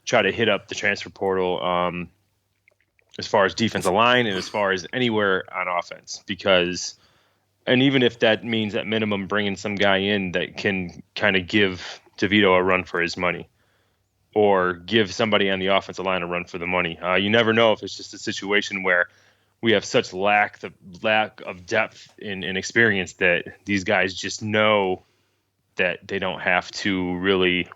try to hit up the transfer portal as far as defensive line and as far as anywhere on offense, and even if that means at minimum bringing some guy in that can kind of give DeVito a run for his money, or give somebody on the offensive line a run for the money. You never know if it's just a situation where we have such lack of depth and experience that these guys just know that they don't have to really,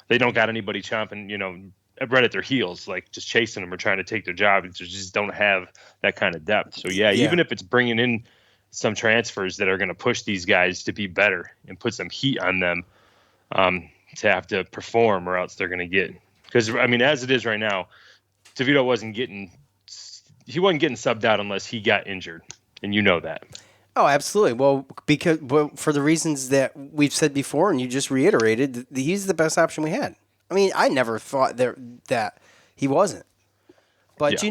they don't got anybody chomping, right at their heels, like just chasing them or trying to take their job. They just don't have that kind of depth. So even if it's bringing in some transfers that are going to push these guys to be better and put some heat on them to have to perform, or else they're going to get, because I mean, as it is right now, DeVito wasn't getting subbed out unless he got injured, and you know that.
Oh, absolutely. Well, for the reasons that we've said before, and you just reiterated, he's the best option we had. I mean, I never thought that he wasn't. But,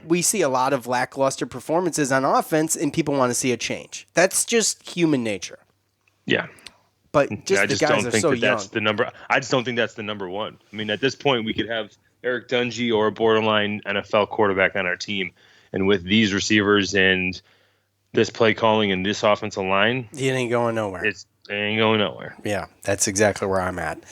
we see a lot of lackluster performances on offense, and people want to see a change. That's just human nature.
Yeah.
But the guys are so young.
That's the number. I just don't think that's the number one. I mean, at this point, we could have Eric Dungy or a borderline NFL quarterback on our team. And with these receivers and this play calling and this offensive line,
it ain't going nowhere.
It ain't going nowhere.
Yeah, that's exactly where I'm at.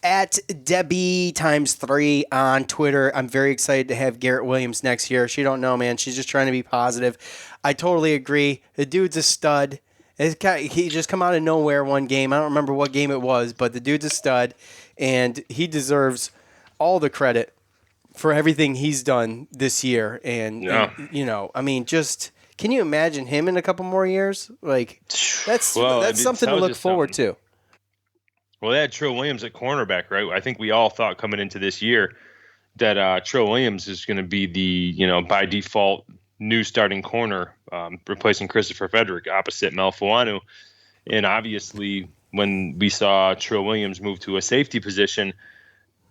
At Debbie × on Twitter, I'm very excited to have Garrett Williams next year. She don't know, man. She's just trying to be positive. I totally agree. The dude's a stud. He just come out of nowhere one game. I don't remember what game it was, but the dude's a stud, and he deserves all the credit for everything he's done this year. And I mean, just can you imagine him in a couple more years? Like that's something to look forward to.
Well, they had Trill Williams at cornerback, right? I think we all thought coming into this year that Trill Williams is going to be the by default new starting corner, replacing Christopher Frederick opposite Mel Fuanu. And obviously, when we saw Trill Williams move to a safety position,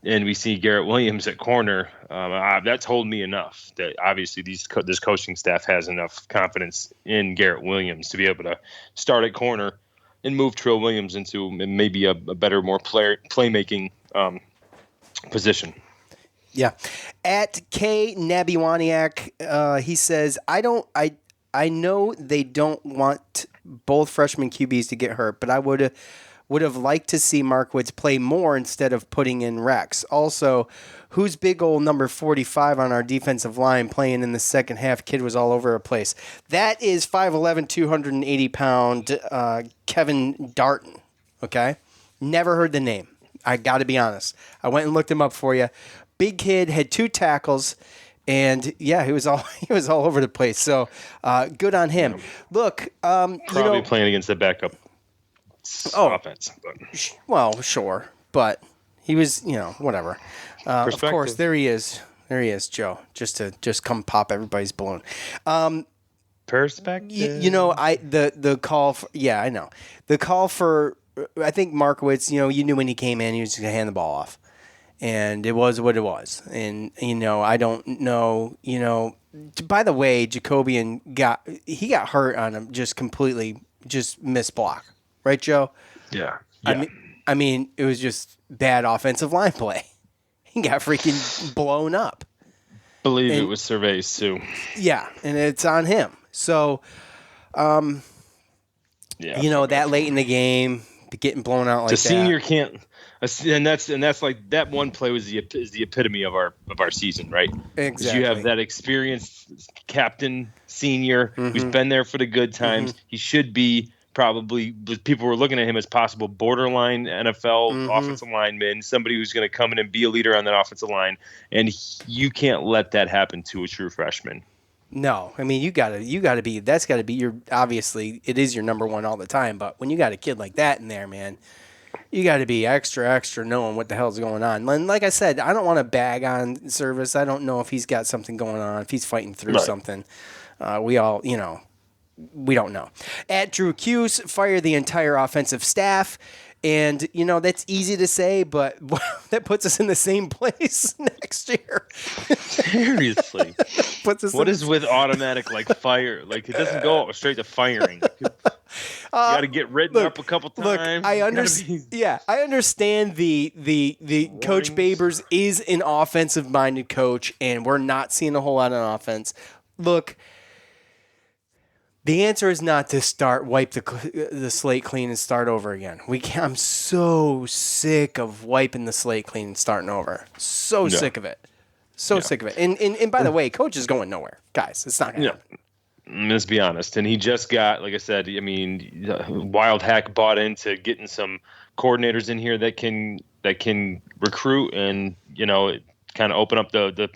and we see Garrett Williams at corner, that told me enough that obviously this coaching staff has enough confidence in Garrett Williams to be able to start at corner and move Trill Williams into maybe a better, more playmaking position.
Yeah. At K Nabiwaniak, he says, I know they don't want both freshman QBs to get hurt, but I would have liked to see Markowitz play more instead of putting in Rex. Also, who's big old number 45 on our defensive line playing in the second half? Kid was all over the place. That is 5'11", 280-pound Kevin Darton, okay? Never heard the name. I got to be honest. I went and looked him up for you. Big kid, had 2 tackles, and yeah, he was all over the place. So good on him. Look,
probably playing against the backup offense. But.
Well, sure, but he was, whatever. Of course, there he is. There he is, Joe. Just come pop everybody's balloon.
Perspective.
The call for, I know the call for. I think Markowitz. You knew when he came in, he was going to hand the ball off. And it was what it was. And, I don't know, by the way, Jacobian got hurt on him, just completely missed block. Right, Joe?
Yeah.
I mean, it was just bad offensive line play. He got freaking blown up.
It was Cervais, too.
Yeah, and it's on him. So, that late in the game, getting blown out like that.
The senior can't... And that's like that one play is the epitome of our season, right?
Exactly.
You have that experienced captain, senior, who's been there for the good times. He should be probably, people were looking at him as possible borderline NFL offensive lineman, somebody who's going to come in and be a leader on that offensive line. And you can't let that happen to a true freshman.
No, I mean, you gotta be, that's gotta be your, obviously it is your number one all the time, but when you got a kid like that in there, man, you got to be extra knowing what the hell's going on. And like I said, I don't want to bag on Service. I don't know if he's got something going on, if he's fighting through something. We all, we don't know. At Drew Cuse, fire the entire offensive staff. And, that's easy to say, but that puts us in the same place next year.
Seriously. What is with automatic, fire? It doesn't go straight to firing. You got to get written up a couple times.
Look, I understand the Coach Babers is an offensive-minded coach, and we're not seeing a whole lot on offense. Look, the answer is not to wipe the slate clean and start over again. I'm so sick of wiping the slate clean and starting over. Sick of it. So sick of it. And by the way, coach is going nowhere. Guys, it's not going to happen.
Let's be honest. And he just got, like I said, I mean, Wild Hack bought into getting some coordinators in here that can recruit and, kind of open up the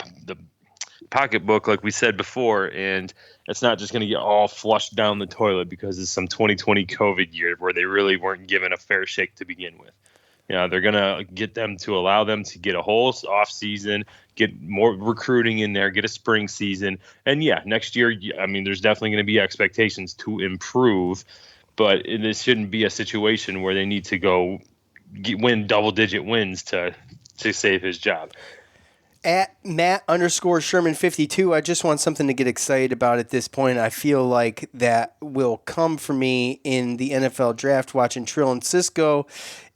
pocketbook, like we said before. And it's not just going to get all flushed down the toilet because it's some 2020 COVID year where they really weren't given a fair shake to begin with. They're going to get them to allow them to get a whole off season, get more recruiting in there, get a spring season. And next year, I mean, there's definitely going to be expectations to improve, but this shouldn't be a situation where they need to go win double-digit wins to save his job.
At Matt_Sherman52, I just want something to get excited about at this point. I feel like that will come for me in the NFL draft, watching Trill and Cisco,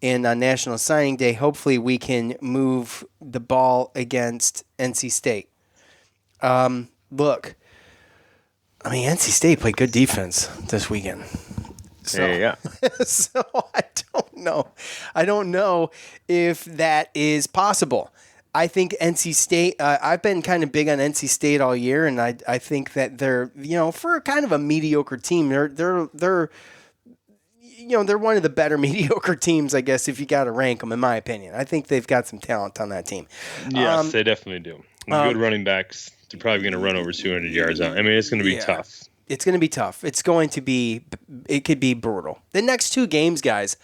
and on National Signing Day. Hopefully we can move the ball against NC State. Look, I mean, NC State played good defense this weekend. So, so I don't know if that is possible. I think NC State, I've been kind of big on NC State all year, and I think that they're, for kind of a mediocre team, they're one of the better mediocre teams, I guess, if you got to rank them, in my opinion. I think they've got some talent on that team.
Yes, they definitely do. Good running backs. They're probably going to run over 200 yards. I mean, it's going to be tough.
It's going to be tough. It could be brutal. The next two games, guys,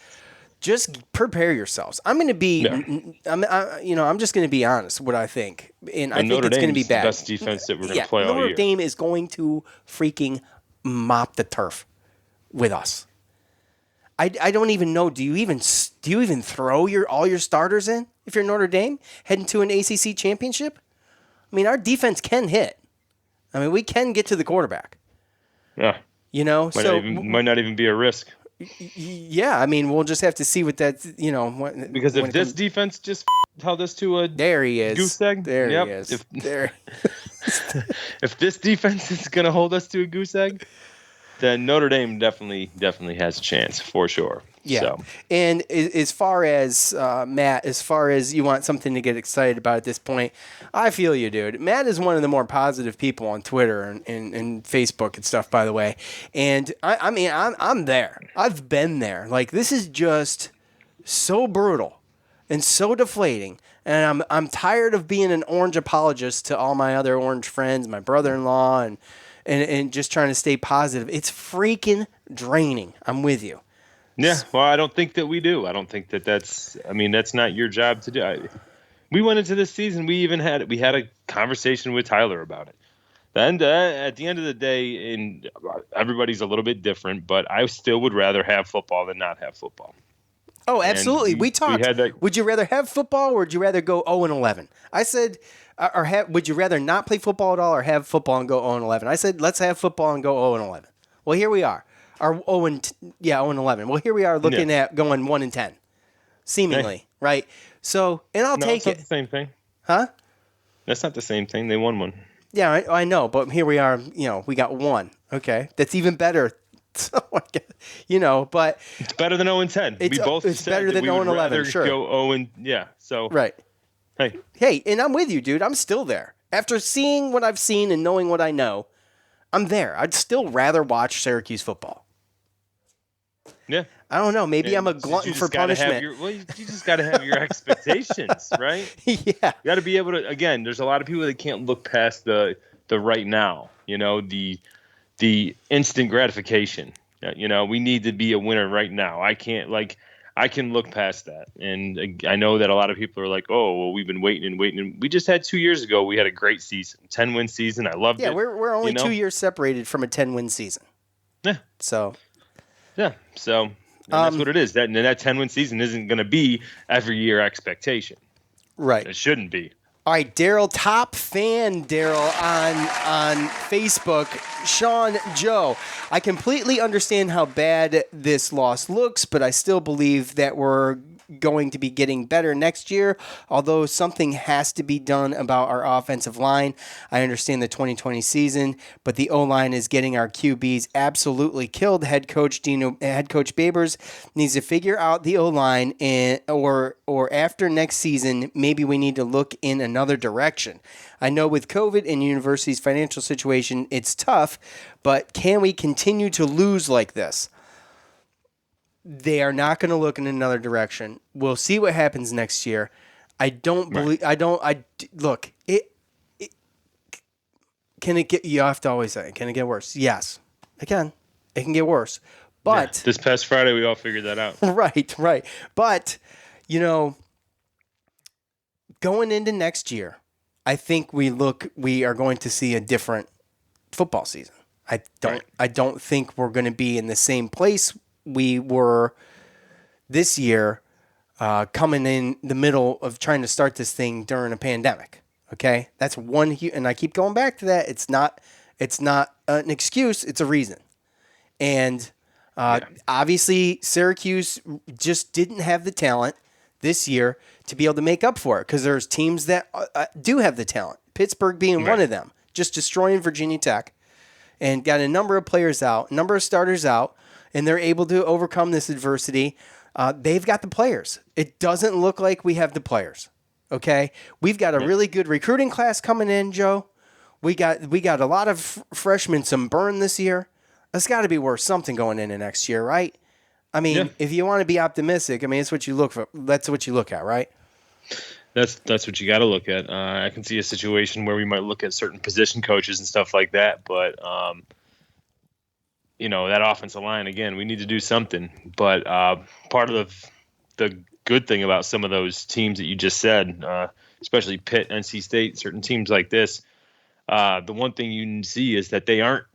just prepare yourselves. I'm going to be, I'm just going to be honest what I think. And I think it's going to be bad.
The best defense that we're going to play all year.
Notre Dame is going to freaking mop the turf with us. I don't even know. Do you even throw all your starters in if you're Notre Dame heading to an ACC championship? I mean, our defense can hit. I mean, we can get to the quarterback.
Yeah. Might not even be a risk.
Yeah, I mean, we'll just have to see what that,
because if this defense just held us to a
there he is
goose egg,
there he is.
If this defense is going to hold us to a goose egg, then Notre Dame definitely has a chance for sure.
Yeah.
So.
And as far as Matt, as far as you want something to get excited about at this point, I feel you, dude. Matt is one of the more positive people on Twitter and Facebook and stuff, by the way. And I mean, I'm there. I've been there. Like, this is just so brutal and so deflating. And I'm tired of being an orange apologist to all my other orange friends, my brother-in-law, and just trying to stay positive. It's freaking draining. I'm with you.
Yeah, well, I don't think that we do. I don't think that's not your job to do. We went into this season, we had a conversation with Tyler about it. And at the end of the day, and everybody's a little bit different, but I still would rather have football than not have football.
Oh, absolutely. We talked. Would you rather have football or would you rather go 0-11? I said, would you rather not play football at all or have football and go 0-11? I said, let's have football and go 0-11. Well, here we are. 0-11. Well, here we are looking at going 1-10, seemingly, right? So, and I'll take it.
That's not the same thing.
Huh?
That's not the same thing. They won one.
Yeah, I know, but here we are. We got one. Okay, that's even better. So, but
it's better than 0-10.
It's better than 0-11. Sure.
Go So
right. Hey, and I'm with you, dude. I'm still there. After seeing what I've seen and knowing what I know, I'm there. I'd still rather watch Syracuse football.
Yeah.
I don't know. Maybe I'm a glutton for punishment.
You just got to have your expectations, right?
Yeah.
You got to be able to, again, there's a lot of people that can't look past the right now, the instant gratification. We need to be a winner right now. I can look past that. And I know that a lot of people are like, oh, well, we've been waiting and waiting. And we just had 2 years ago, we had a great season, 10-win season. I loved it.
Yeah, we're only 2 years separated from a 10-win season.
Yeah.
So.
Yeah. So that's what it is. That 10-win season isn't going to be every year expectation.
Right.
It shouldn't be.
All right, Daryl, top fan Daryl on Facebook. Sean Joe, I completely understand how bad this loss looks, but I still believe that we're going to be getting better next year, although something has to be done about our offensive line. I understand the 2020 season, but the O-line is getting our QBs absolutely killed. Head coach Babers needs to figure out the O-line, or after next season, maybe we need to look in another direction. I know with COVID and university's financial situation, it's tough, but can we continue to lose like this? They are not going to look in another direction. We'll see what happens next year. I don't believe. Look. Can it get? You have to always say, can it get worse? Yes, it can. It can get worse. But
this past Friday, we all figured that out.
Right. But going into next year, I think we are going to see a different football season. I don't think we're going to be in the same place we were this year, coming in the middle of trying to start this thing during a pandemic. Okay, that's one, and I keep going back to that. It's not an excuse; it's a reason. And obviously, Syracuse just didn't have the talent this year to be able to make up for it, because there's teams that do have the talent. Pittsburgh being one of them, just destroying Virginia Tech, and got a number of players out, a number of starters out. And they're able to overcome this adversity. They've got the players. It doesn't look like we have the players. Okay, we've got a really good recruiting class coming in, Joe. We got a lot of freshmen, some burn this year. It's got to be worth something going into next year, right? I mean, if you want to be optimistic, I mean, it's what you look for. That's what you look at, right?
That's what you got to look at. I can see a situation where we might look at certain position coaches and stuff like that, but. That offensive line, again, we need to do something. But part of the good thing about some of those teams that you just said, especially Pitt, NC State, certain teams like this, the one thing you see is that they aren't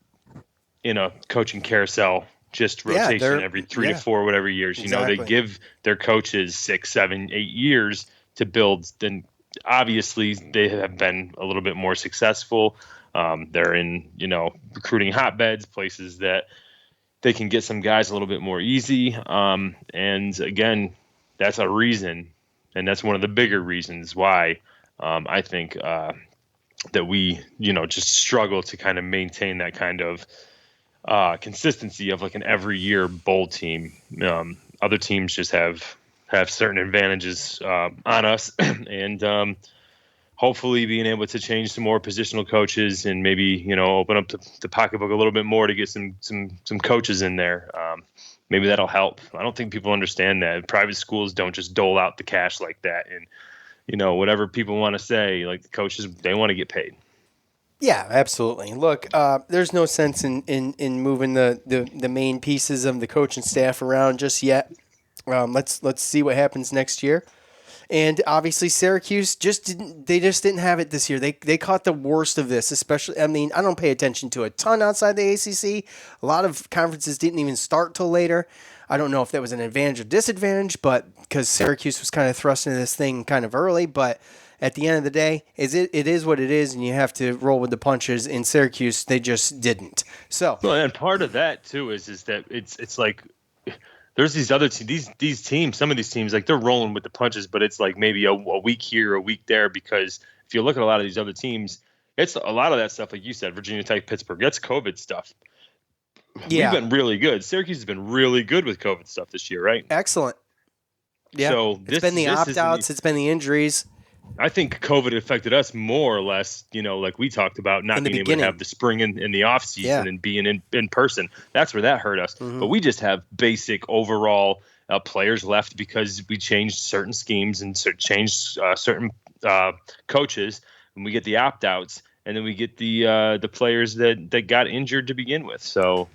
in a coaching carousel, just rotation every 3 to 4 whatever years.
Exactly.
They give their coaches 6, 7, 8 years to build. Then obviously they have been a little bit more successful. They're in, recruiting hotbeds, places that they can get some guys a little bit more easy. And again, that's a reason, and that's one of the bigger reasons why I think that we, just struggle to kind of maintain that kind of consistency of like an every year bowl team. Other teams just have certain advantages on us, and hopefully being able to change some more positional coaches and maybe, open up the pocketbook a little bit more to get some coaches in there. Maybe that'll help. I don't think people understand that. Private schools don't just dole out the cash like that. And, whatever people want to say, like the coaches, they want to get paid.
Yeah, absolutely. Look, there's no sense in moving the main pieces of the coaching staff around just yet. Let's see what happens next year. And obviously Syracuse just didn't have it this year. They caught the worst of this, especially, I mean, I don't pay attention to a ton outside the ACC. A lot of conferences didn't even start till later. I don't know if that was an advantage or disadvantage, but because Syracuse was kind of thrust into this thing kind of early, but at the end of the day, it is what it is, and you have to roll with the punches. In Syracuse, they just didn't. So,
well, and part of that too is that it's like there's these other these teams, some of these teams, like they're rolling with the punches, but it's like maybe a week here, a week there, because if you look at a lot of these other teams, it's a lot of that stuff, like you said, Virginia Tech, Pittsburgh, that's COVID stuff. Yeah. We've been really good. Syracuse has been really good with COVID stuff this year, right?
Excellent. Yeah.
So
it's been the opt-outs, it's been the injuries.
I think COVID affected us more or less, like we talked about, not being able to have the spring in the off season and being in person. That's where that hurt us. Mm-hmm. But we just have basic overall players left because we changed certain schemes and changed certain coaches, and we get the opt-outs, and then we get the players that got injured to begin with. So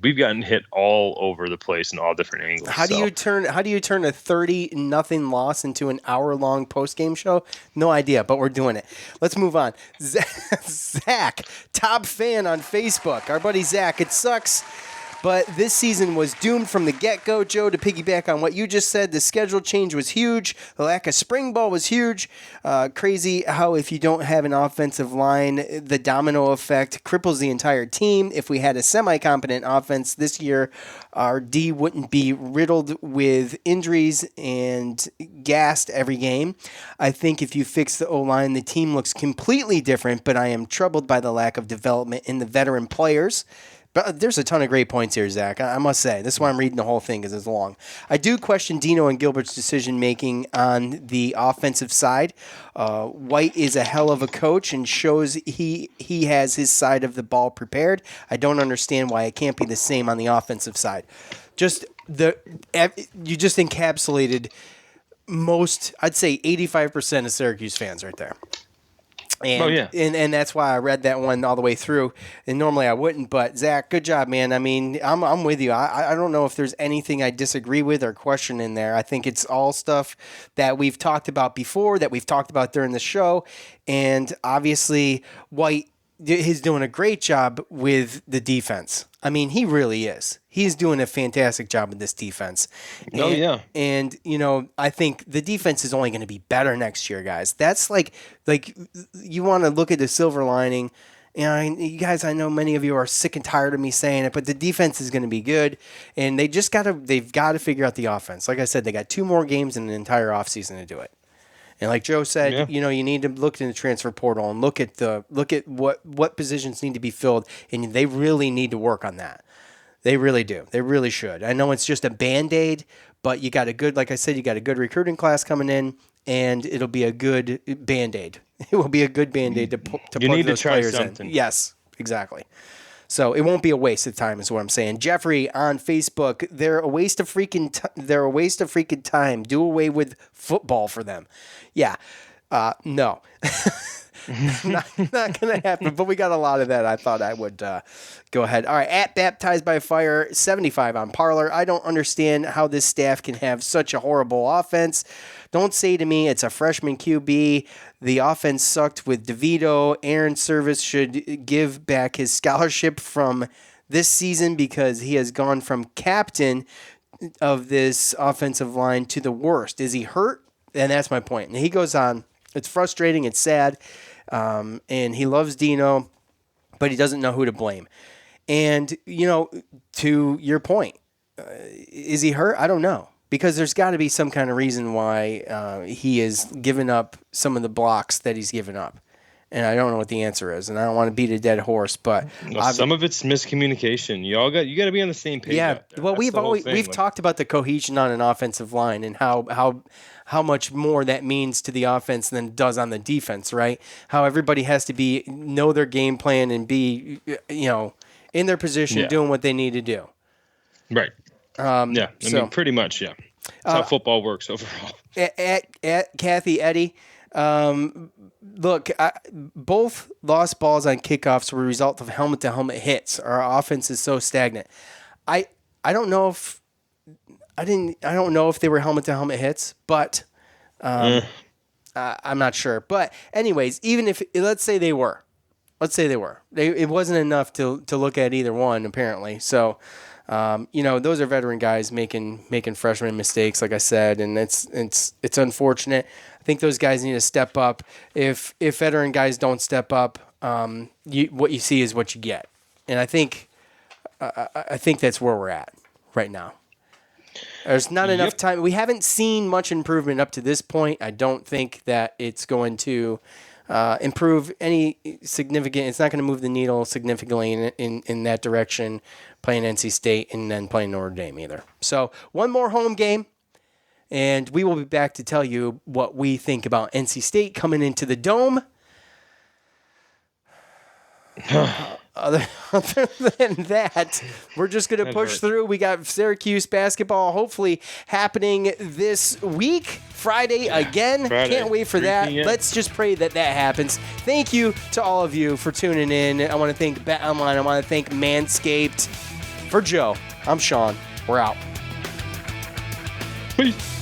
we've gotten hit all over the place in all different angles.
How do you turn a 30-0 loss into an hour-long post-game show? No idea, but we're doing it. Let's move on. Zach, top fan on Facebook. Our buddy Zach. It sucks But this season was doomed from the get-go, Joe, to piggyback on what you just said. The schedule change was huge. The lack of spring ball was huge. Crazy how if you don't have an offensive line, the domino effect cripples the entire team. If we had a semi-competent offense this year, our D wouldn't be riddled with injuries and gassed every game. I think if you fix the O-line, the team looks completely different, but I am troubled by the lack of development in the veteran players. But there's a ton of great points here, Zach. I must say. This is why I'm reading the whole thing because it's long. I do question Dino and Gilbert's decision-making on the offensive side. White is a hell of a coach and shows he has his side of the ball prepared. I don't understand why it can't be the same on the offensive side. You just encapsulated most, I'd say 85% of Syracuse fans right there. And, and that's why I read that one all the way through. And normally I wouldn't, but Zach, good job, man. I mean, I'm with you. I don't know if there's anything I disagree with or question in there. I think it's all stuff that we've talked about before, that we've talked about during the show. And obviously, White is doing a great job with the defense. I mean, he really is. He's doing a fantastic job with this defense. And, you know, I think the defense is only going to be better next year, guys. That's like you want to look at the silver lining. You know, you guys, I know many of you are sick and tired of me saying it, but the defense is going to be good. And they've got to figure out the offense. Like I said, they got 2 more games in an entire offseason to do it. And like Joe said, you know, you need to look in the transfer portal and look at what positions need to be filled, and they really need to work on that. They really do. They really should. I know it's just a Band-Aid, but you got a good, like I said, you got a good recruiting class coming in, and it'll be a good Band-Aid. It will be a good Band-Aid to put those players in. Yes, exactly. So it won't be a waste of time, is what I'm saying. Jeffrey on Facebook, they're a waste of freaking time. Do away with football for them. Yeah, no, not gonna happen. But we got a lot of that. I thought I would go ahead. All right, at Baptized by Fire 75 on Parler. I don't understand how this staff can have such a horrible offense. Don't say to me it's a freshman QB. The offense sucked with DeVito. Aaron Service should give back his scholarship from this season because he has gone from captain of this offensive line to the worst. Is he hurt? And that's my point. And he goes on. It's frustrating. It's sad. And he loves Dino, but he doesn't know who to blame. And, you know, to your point, is he hurt? I don't know. Because there's got to be some kind of reason why he has given up some of the blocks that he's given up. And I don't know what the answer is. And I don't want to beat a dead horse, but
some of it's miscommunication. You got to be on the same page.
Yeah. Well, we've talked about the cohesion on an offensive line and how much more that means to the offense than it does on the defense, right? How everybody has to know their game plan and be, you know, in their position doing what they need to do.
Right. I mean, pretty much, yeah. That's how football works overall.
At Kathy Eddy, look, both lost balls on kickoffs were a result of helmet-to-helmet hits. Our offense is so stagnant. I don't know if they were helmet-to-helmet hits, but I'm not sure. But anyways, even if let's say they were, it wasn't enough to look at either one apparently. So. You know, those are veteran guys making freshman mistakes, like I said, and it's unfortunate. I think those guys need to step up. If veteran guys don't step up, what you see is what you get, and I think that's where we're at right now. There's not enough time. We haven't seen much improvement up to this point. I don't think that it's going to improve any significant. It's not going to move the needle significantly in that direction. Playing NC State and then playing Notre Dame either. So one more home game, and we will be back to tell you what we think about NC State coming into the Dome. Other than that, we're just going to push through. We got Syracuse basketball hopefully happening this week. Friday again. Can't wait for that. Let's just pray that happens. Thank you to all of you for tuning in. I want to thank BetOnline. I want to thank Manscaped. For Joe, I'm Sean. We're out.
Peace.